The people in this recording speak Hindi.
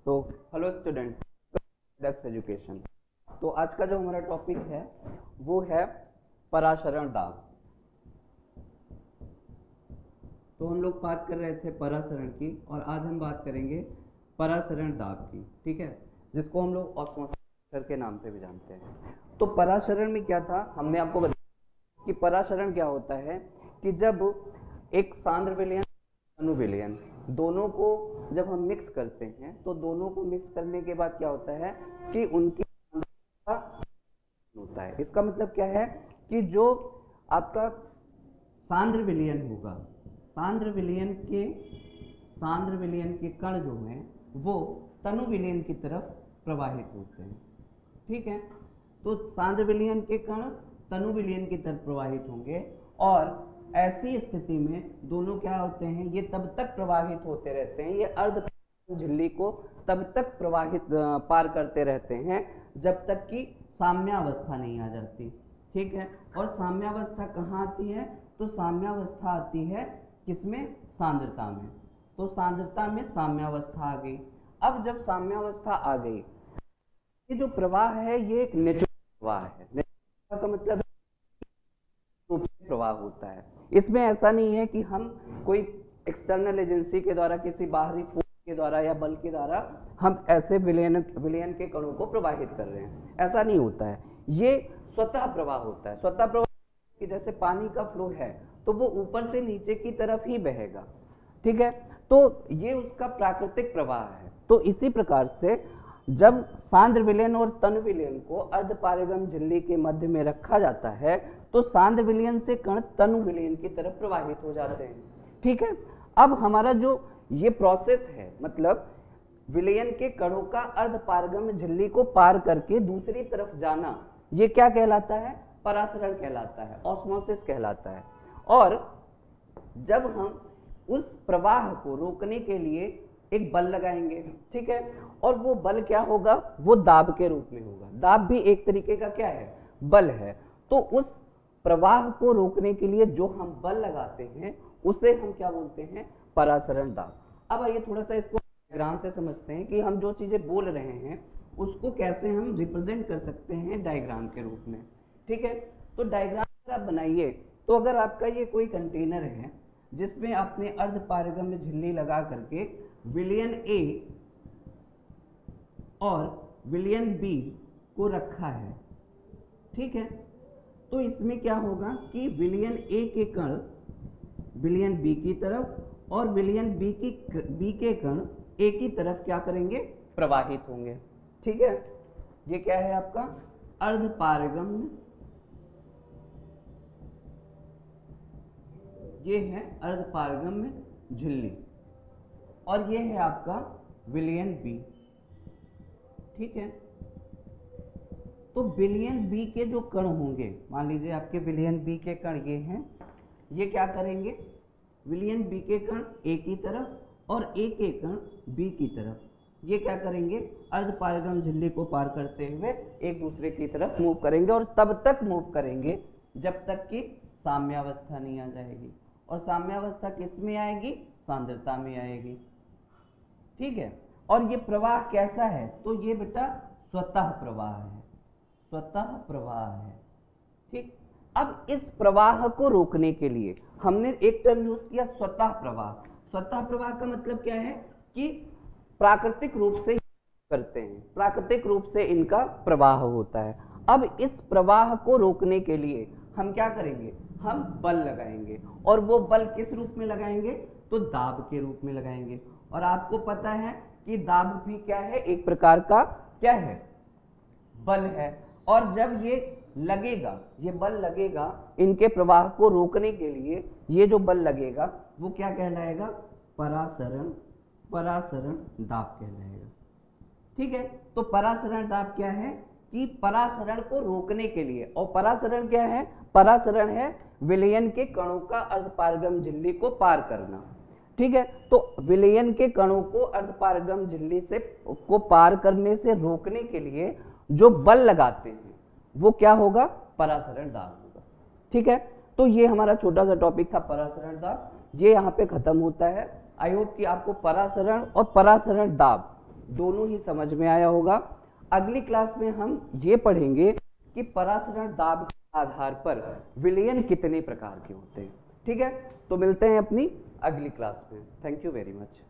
तो हेलो स्टूडेंट्स, डेक्स एजुकेशन। तो आज का जो हमारा टॉपिक है वो है परासरण दाब। तो हम लोग बात कर रहे थे परासरण की और आज हम बात करेंगे परासरण दाब की, ठीक है, जिसको हम लोग ऑस्मोसिस के नाम से भी जानते हैं। तो परासरण में क्या था, हमने आपको बताया कि परासरण क्या होता है कि जब एक सांद्र विलयन अणु विलयन दोनों को जब हम मिक्स करते हैं तो दोनों को मिक्स करने के बाद क्या होता है कि उनकी होता है। इसका मतलब क्या है कि जो आपका सांद्र विलयन होगा, सांद्र विलयन के कण जो हैं वो तनु विलयन की तरफ प्रवाहित होते हैं, ठीक है। तो सांद्र विलयन के कण तनु विलयन की तरफ प्रवाहित होंगे और ऐसी स्थिति में दोनों क्या होते हैं, ये तब तक प्रवाहित होते रहते हैं, ये अर्ध झिल्ली को तब तक प्रवाहित पार करते रहते हैं जब तक कि साम्यावस्था नहीं आ जाती, ठीक है। और साम्यावस्था कहाँ आती है, तो साम्यावस्था आती है किसमें, सांद्रता में। तो सांद्रता में साम्यावस्था आ गई। अब जब साम्यावस्था आ गई, ये जो प्रवाह है ये एक नेचुरल प्रवाह है। नेचुरल का मतलब रूप से प्रवाह होता है। इसमें ऐसा नहीं है कि हम कोई एक्सटर्नल एजेंसी के द्वारा, किसी बाहरी फोर्स के द्वारा या बल के द्वारा हम ऐसे विलयन के कणों को प्रवाहित कर रहे हैं, ऐसा नहीं होता है। ये स्वतः प्रवाह होता है। स्वतः प्रवाह कि जैसे पानी का फ्लो है तो वो ऊपर से नीचे की तरफ ही बहेगा, ठीक है। तो ये उसका प्राकृतिक प्रवाह है। तो इसी प्रकार से जब सांद्र विलयन और तनु विलयन को अर्धपारगम झिल्ली के मध्य में रखा जाता है तो सांद्र विलयन से कण तनु विलयन की तरफ प्रवाहित हो जाते हैं, ठीक है। अब हमारा जो ये प्रोसेस है, मतलब विलयन के कणों का अर्धपारगम झिल्ली को पार करके दूसरी तरफ जाना, ये क्या कहलाता है, परासरण कहलाता है, ऑस्मोसिस कहलाता है। और जब हम उस प्रवाह को रोकने के लिए एक बल लगाएंगे, ठीक है, और वो बल क्या होगा, वो दाब के रूप में होगा। दाब भी एक तरीके का क्या है, बल है। तो उस प्रवाह को रोकने के लिए जो हम बल लगाते हैं उसे हम क्या बोलते हैं, परासरण दाब। अब आइए थोड़ा सा इसको डायग्राम से समझते हैं कि हम जो चीजें बोल रहे हैं उसको कैसे हम रिप्रेजेंट कर सकते हैं डायग्राम के रूप में, ठीक है। तो डायग्राम आप बनाइए। तो अगर आपका ये कोई कंटेनर है जिसमें आपने अर्धपारगम में झिल्ली लगा करके विलयन ए और विलयन बी को रखा है, ठीक है, तो इसमें क्या होगा कि विलयन ए के कण विलयन बी की तरफ और विलयन बी के कण ए की तरफ क्या करेंगे, प्रवाहित होंगे, ठीक है। ये क्या है आपका अर्धपारगम, ये है अर्धपारगम झिल्ली और ये है आपका विलयन बी, ठीक है। तो विलयन बी के जो कण होंगे, मान लीजिए आपके विलयन बी के कण ये हैं, ये क्या करेंगे, विलयन बी के कण ए की तरफ और ए के कण बी की तरफ, ये क्या करेंगे, अर्धपारगम झिल्ली को पार करते हुए एक दूसरे की तरफ मूव करेंगे और तब तक मूव करेंगे जब तक कि साम्यावस्था नहीं आ जाएगी। और साम्यावस्था किस में आएगी, सांद्रता में आएगी, ठीक है। और ये प्रवाह कैसा है, तो ये बेटा स्वतः प्रवाह है, स्वतः प्रवाह है, ठीक। अब इस प्रवाह को रोकने के लिए हमने एक टर्म यूज किया, स्वतः प्रवाह। स्वतः प्रवाह का मतलब क्या है कि प्राकृतिक रूप से करते हैं, प्राकृतिक रूप से इनका प्रवाह होता है। अब इस प्रवाह को रोकने के लिए हम क्या करेंगे, हम बल लगाएंगे। और वो बल किस रूप में लगाएंगे, तो दाब के रूप में लगाएंगे। और आपको पता है कि दाब भी क्या है, एक प्रकार का क्या है, बल है। और जब ये लगेगा, ये बल लगेगा इनके प्रवाह को रोकने के लिए, ये जो बल लगेगा वो क्या कहलाएगा, परासरण दाब कहलाएगा, ठीक है। तो परासरण दाब क्या है कि परासरण को रोकने के लिए, और परासरण क्या है, परासरण है विलयन के कणों का अर्धपारगम झिल्ली को पार करना, ठीक है। तो विलयन के कणों को अर्धपारगम झिल्ली से को पार करने से रोकने के लिए जो बल लगाते हैं वो क्या होगा, परासरण दाब होगा, ठीक है। तो ये हमारा छोटा सा टॉपिक था परासरण दाब, ये यहाँ पे खत्म होता है। आई होप कि आपको परासरण और परासरण दाब दोनों ही समझ में आया होगा। अगली क्लास में हम ये पढ़ेंगे कि परासरण दाब के आधार पर विलयन कितने प्रकार के होते हैं। ठीक है, तो मिलते हैं अपनी अगली क्लास में। Thank you very much.